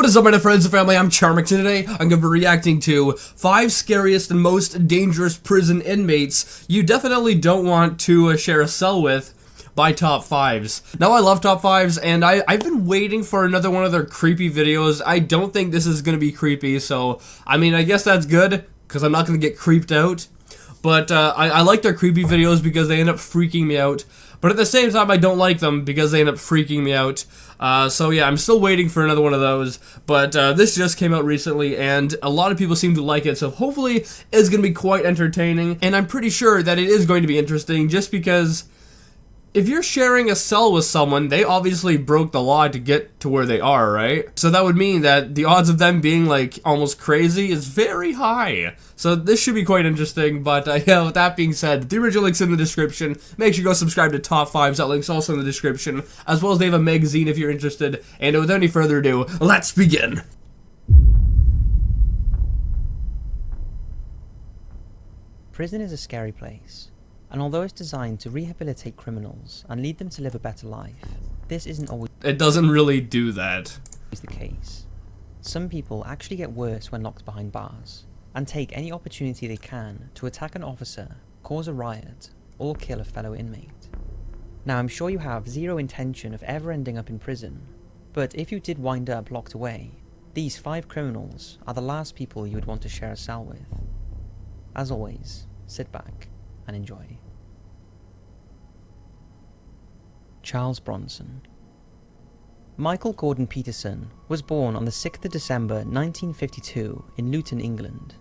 What is up, my friends and family? I'm Charmx, and today I'm going to be reacting to 5 scariest and most dangerous prison inmates you definitely don't want to share a cell with by top 5s. Now, I love top 5s, and I've been waiting for another one of their creepy videos. I don't think this is going to be creepy, so, I mean, I guess that's good, because I'm not going to get creeped out. But I like their creepy videos because they end up freaking me out. But at the same time, I don't like them because they end up freaking me out. So yeah, I'm still waiting for another one of those. But this just came out recently, and a lot of people seem to like it. So hopefully it's going to be quite entertaining. And I'm pretty sure that it is going to be interesting just because if you're sharing a cell with someone, they obviously broke the law to get to where they are, right? So that would mean that the odds of them being, like, almost crazy is very high. So this should be quite interesting, but yeah, with that being said, the original link's in the description. Make sure you go subscribe to Top 5s, that link's also in the description, as well as they have a magazine if you're interested. And without any further ado, let's begin! Prison is a scary place. And although it's designed to rehabilitate criminals and lead them to live a better life, this isn't always It doesn't really do that. the case. Some people actually get worse when locked behind bars, and take any opportunity they can to attack an officer, cause a riot, or kill a fellow inmate. Now, I'm sure you have zero intention of ever ending up in prison, but if you did wind up locked away, these 5 criminals are the last people you would want to share a cell with. As always, sit back and enjoy. Charles Bronson. Michael Gordon Peterson was born on the 6th of December 1952 in Luton, England,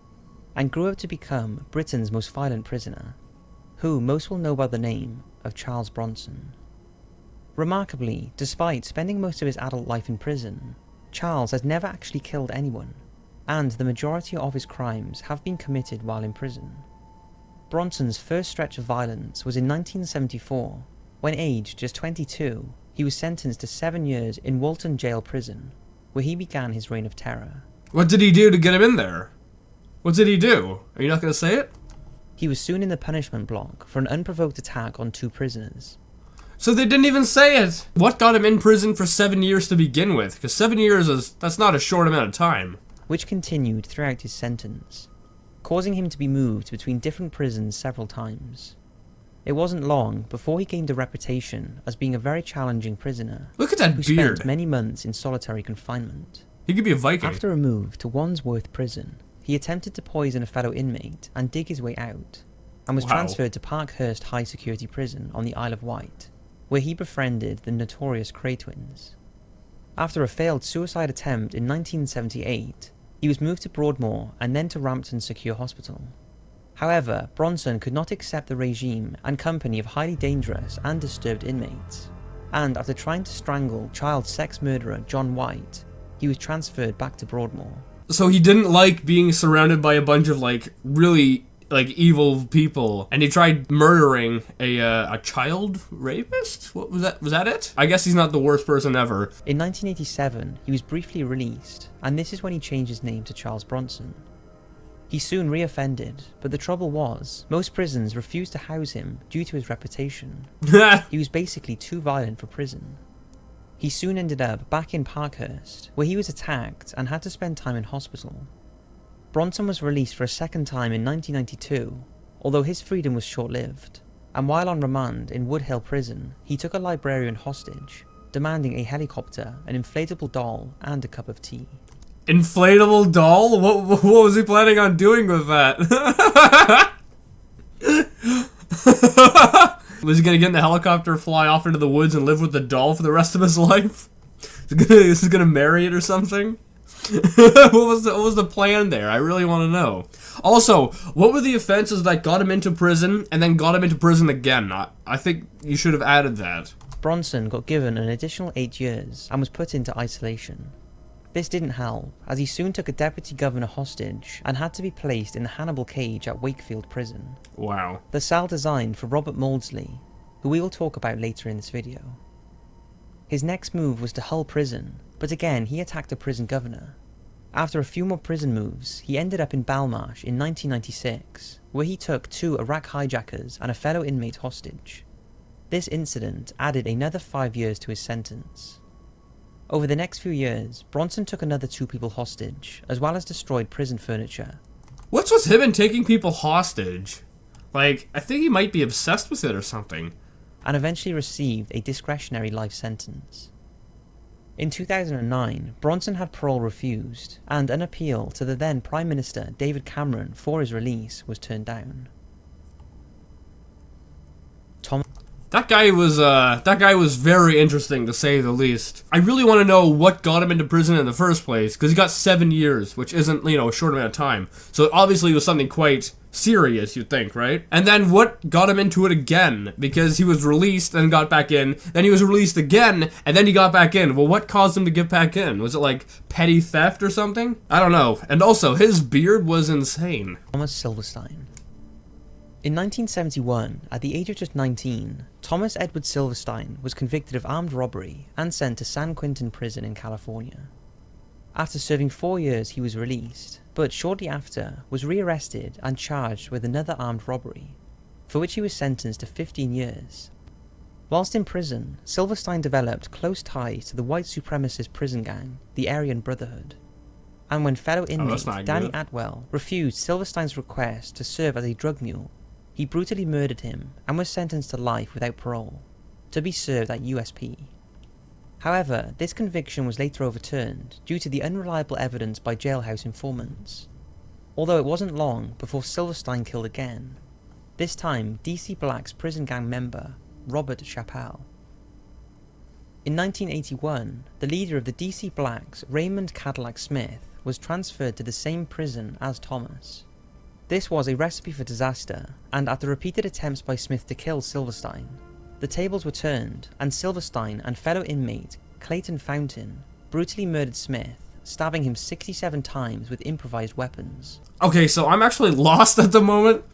and grew up to become Britain's most violent prisoner, who most will know by the name of Charles Bronson. Remarkably, despite spending most of his adult life in prison, Charles has never actually killed anyone, and the majority of his crimes have been committed while in prison. Bronson's first stretch of violence was in 1974, when aged just 22, he was sentenced to 7 years in Walton Jail Prison, where he began his reign of terror. What did he do to get him in there? What did he do? Are you not going to say it? He was soon in the punishment block for an unprovoked attack on 2 prisoners. So they didn't even say it! What got him in prison for 7 years to begin with? Because 7 years that's not a short amount of time. Which continued throughout his sentence, causing him to be moved between different prisons several times. It wasn't long before he gained a reputation as being a very challenging prisoner. Look at that who beard! Spent many months in solitary confinement. He could be a Viking. After a move to Wandsworth Prison, he attempted to poison a fellow inmate and dig his way out, and was transferred to Parkhurst High Security Prison on the Isle of Wight, where he befriended the notorious Cray twins. After a failed suicide attempt in 1978, he was moved to Broadmoor and then to Rampton Secure Hospital. However, Bronson could not accept the regime and company of highly dangerous and disturbed inmates, and after trying to strangle child sex murderer John White, he was transferred back to Broadmoor. So he didn't like being surrounded by a bunch of, like, really, like, evil people, and he tried murdering a child rapist? What was that? Was that it? I guess he's not the worst person ever. In 1987, he was briefly released, and this is when he changed his name to Charles Bronson. He soon reoffended, but the trouble was, most prisons refused to house him due to his reputation. He was basically too violent for prison. He soon ended up back in Parkhurst, where he was attacked and had to spend time in hospital. Bronson was released for a second time in 1992, although his freedom was short-lived, and while on remand in Wood Hill Prison, he took a librarian hostage, demanding a helicopter, an inflatable doll, and a cup of tea. Inflatable doll? What was he planning on doing with that? Was he gonna get in the helicopter, fly off into the woods, and live with the doll for the rest of his life? Is he gonna marry it or something? What was the plan there? I really want to know. Also, what were the offenses that got him into prison and then got him into prison again? I think you should have added that. Bronson got given an additional 8 years and was put into isolation. This didn't help, as he soon took a deputy governor hostage and had to be placed in the Hannibal cage at Wakefield Prison. Wow. The cell designed for Robert Maudsley, who we will talk about later in this video. His next move was to Hull Prison, but again he attacked a prison governor. After a few more prison moves, he ended up in Belmarsh in 1996, where he took 2 Iraq hijackers and a fellow inmate hostage. This incident added another 5 years to his sentence. Over the next few years, Bronson took another 2 people hostage, as well as destroyed prison furniture. What's with him and taking people hostage? Like, I think he might be obsessed with it or something. And eventually received a discretionary life sentence. In 2009, Bronson had parole refused, and an appeal to the then Prime Minister David Cameron for his release was turned down. That guy was very interesting, to say the least. I really want to know what got him into prison in the first place, because he got 7 years, which isn't, a short amount of time. So obviously it was something quite serious, you'd think, right? And then what got him into it again? Because he was released and got back in, then he was released again, and then he got back in. Well, what caused him to get back in? Was it like petty theft or something? I don't know. And also, his beard was insane. Thomas Silverstein. In 1971, at the age of just 19, Thomas Edward Silverstein was convicted of armed robbery and sent to San Quentin Prison in California. After serving 4 years, he was released, but shortly after was rearrested and charged with another armed robbery, for which he was sentenced to 15 years. Whilst in prison, Silverstein developed close ties to the white supremacist prison gang, the Aryan Brotherhood. And when fellow inmate Danny Atwell refused Silverstein's request to serve as a drug mule, he brutally murdered him and was sentenced to life without parole, to be served at USP. However, this conviction was later overturned due to the unreliable evidence by jailhouse informants, although it wasn't long before Silverstein killed again, this time DC Black's prison gang member, Robert Chappelle. In 1981, the leader of the DC Blacks, Raymond Cadillac Smith, was transferred to the same prison as Thomas. This was a recipe for disaster, and after repeated attempts by Smith to kill Silverstein, the tables were turned, and Silverstein and fellow inmate Clayton Fountain brutally murdered Smith, stabbing him 67 times with improvised weapons. Okay, so I'm actually lost at the moment.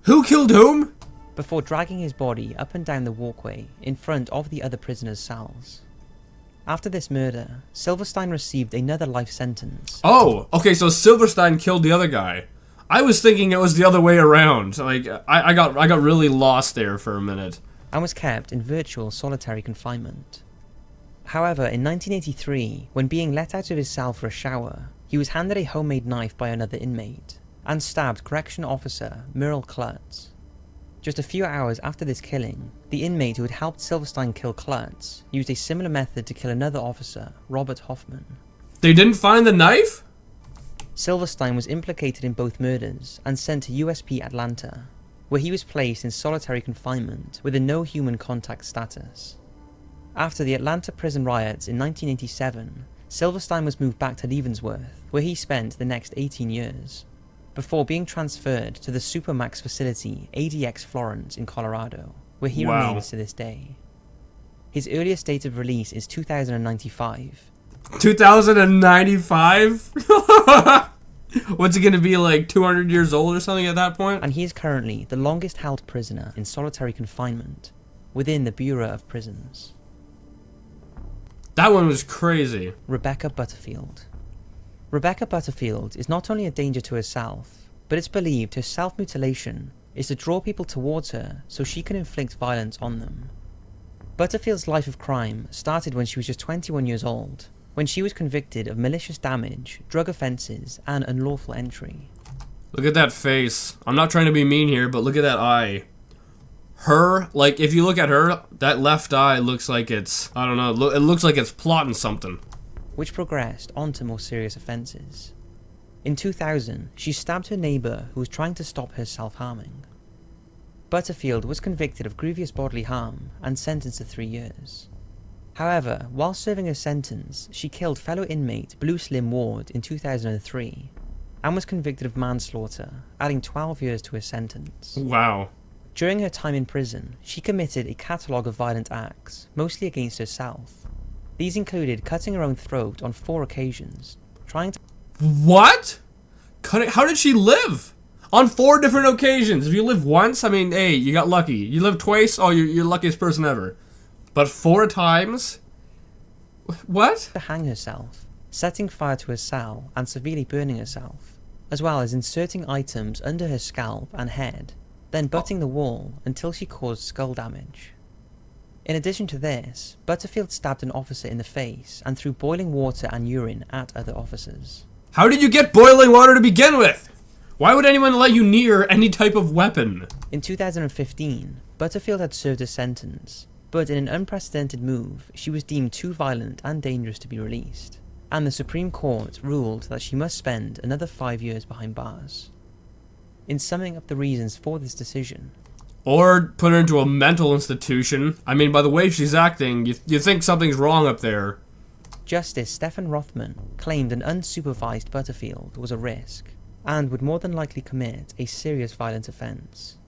Who killed whom? Before dragging his body up and down the walkway in front of the other prisoners' cells. After this murder, Silverstein received another life sentence. Oh, okay, so Silverstein killed the other guy. I was thinking it was the other way around. Like, I got really lost there for a minute. And was kept in virtual solitary confinement. However, in 1983, when being let out of his cell for a shower, he was handed a homemade knife by another inmate, and stabbed correction officer Merle Klutz. Just a few hours after this killing, the inmate who had helped Silverstein kill Klutz used a similar method to kill another officer, Robert Hoffman. They didn't find the knife? Silverstein was implicated in both murders and sent to USP Atlanta, where he was placed in solitary confinement with a no human contact status. After the Atlanta prison riots in 1987, Silverstein was moved back to Leavenworth, where he spent the next 18 years, before being transferred to the Supermax facility ADX Florence in Colorado, where he remains to this day. His earliest date of release is 2095. 2095? What's he gonna be, like 200 years old or something at that point? And he is currently the longest held prisoner in solitary confinement within the Bureau of Prisons. That one was crazy. Rebecca Butterfield. Rebecca Butterfield is not only a danger to herself, but it's believed her self-mutilation is to draw people towards her so she can inflict violence on them. Butterfield's life of crime started when she was just 21 years old, when she was convicted of malicious damage, drug offences, and unlawful entry. Look at that face. I'm not trying to be mean here, but look at that eye. Her, like, if you look at her, that left eye looks like it's, I don't know, it looks like it's plotting something. Which progressed onto more serious offences. In 2000, she stabbed her neighbour who was trying to stop her self-harming. Butterfield was convicted of grievous bodily harm and sentenced to 3 years. However, while serving her sentence, she killed fellow inmate Blue Slim Ward in 2003 and was convicted of manslaughter, adding 12 years to her sentence. Wow. During her time in prison, she committed a catalogue of violent acts, mostly against herself. These included cutting her own throat on 4 occasions, trying to... What? How did she live? On 4 different occasions. If you live once, I mean, hey, you got lucky. You live twice, oh, you're the luckiest person ever. But 4 times? What? To hang herself, setting fire to her cell and severely burning herself, as well as inserting items under her scalp and head, then butting the wall until she caused skull damage. In addition to this, Butterfield stabbed an officer in the face and threw boiling water and urine at other officers. How did you get boiling water to begin with? Why would anyone let you near any type of weapon? In 2015, Butterfield had served a sentence, but in an unprecedented move, she was deemed too violent and dangerous to be released, and the Supreme Court ruled that she must spend another 5 years behind bars. In summing up the reasons for this decision, or put her into a mental institution. I mean, by the way she's acting, you think something's wrong up there. Justice Stephen Rothman claimed an unsupervised Butterfield was a risk, and would more than likely commit a serious violent offence.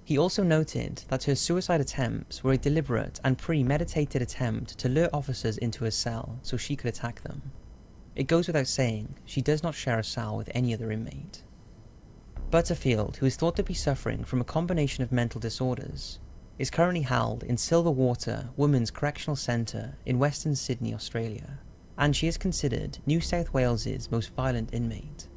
He also noted that her suicide attempts were a deliberate and premeditated attempt to lure officers into her cell so she could attack them. It goes without saying, she does not share a cell with any other inmate. Butterfield, who is thought to be suffering from a combination of mental disorders, is currently held in Silverwater Women's Correctional Centre in Western Sydney, Australia, and she is considered New South Wales's most violent inmate.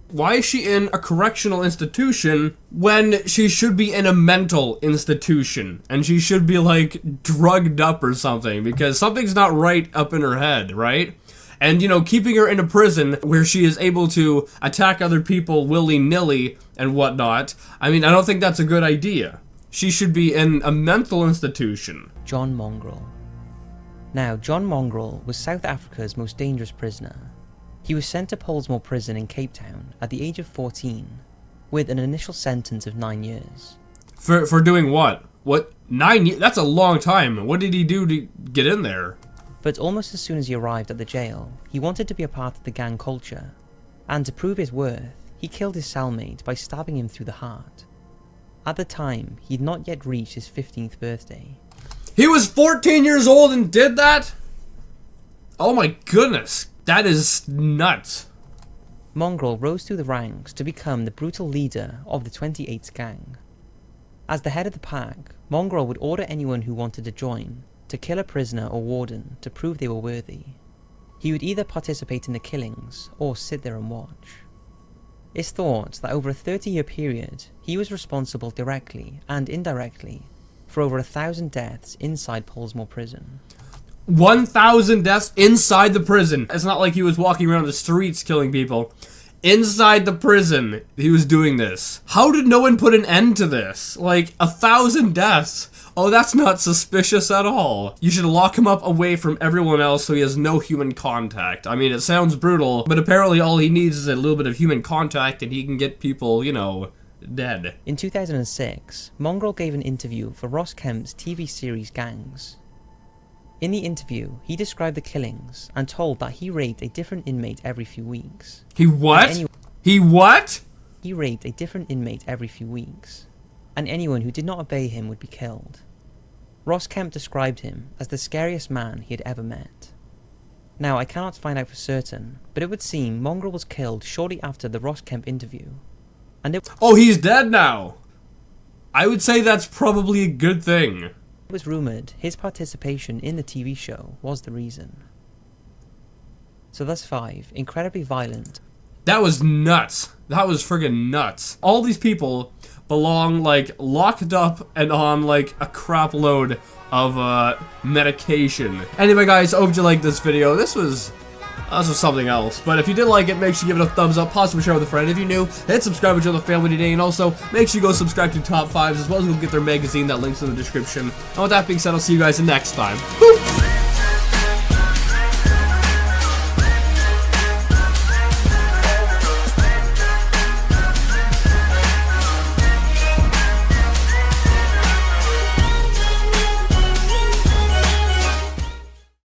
Why is she in a correctional institution when she should be in a mental institution? And she should be, like, drugged up or something, because something's not right up in her head, right? And, you know, keeping her in a prison where she is able to attack other people willy-nilly and whatnot, I mean, I don't think that's a good idea. She should be in a mental institution. John Mongrel. Now, John Mongrel was South Africa's most dangerous prisoner. He was sent to Pollsmoor Prison in Cape Town at the age of 14, with an initial sentence of 9 years. For doing what? What? 9 years? That's a long time. What did he do to get in there? But almost as soon as he arrived at the jail, he wanted to be a part of the gang culture, and to prove his worth, he killed his cellmate by stabbing him through the heart. At the time, he had not yet reached his 15th birthday. He was 14 years old and did that? Oh my goodness, that is nuts. Mongrel rose through the ranks to become the brutal leader of the 28th gang. As the head of the pack, Mongrel would order anyone who wanted to join to kill a prisoner or warden to prove they were worthy. He would either participate in the killings or sit there and watch. It's thought that over a 30-year period, he was responsible directly and indirectly for over 1,000 deaths inside Pollsmoor Prison. 1,000 deaths inside the prison. It's not like he was walking around the streets killing people. Inside the prison, he was doing this. How did no one put an end to this? Like, 1,000 deaths. Oh, that's not suspicious at all. You should lock him up away from everyone else so he has no human contact. I mean, it sounds brutal, but apparently all he needs is a little bit of human contact and he can get people, you know, dead. In 2006, Mongrel gave an interview for Ross Kemp's TV series Gangs. In the interview, he described the killings and told that he raped a different inmate every few weeks. He what? He what? He raped a different inmate every few weeks, and anyone who did not obey him would be killed. Ross Kemp described him as the scariest man he had ever met. Now, I cannot find out for certain, but it would seem Mongrel was killed shortly after the Ross Kemp interview. And oh, he's dead now! I would say that's probably a good thing. It was rumoured his participation in the TV show was the reason. So that's 5 incredibly violent. That was nuts. That was friggin' nuts. All these people belong, like, locked up and on, like, a crap load of, medication. Anyway, guys, I hope you liked this video. This was something else. But if you did like it, make sure you give it a thumbs up, possibly share with a friend. If you're new, hit subscribe and join the family today. And also, make sure you go subscribe to Top 5s as well as go get their magazine. That link's in the description. And with that being said, I'll see you guys next time. Woo!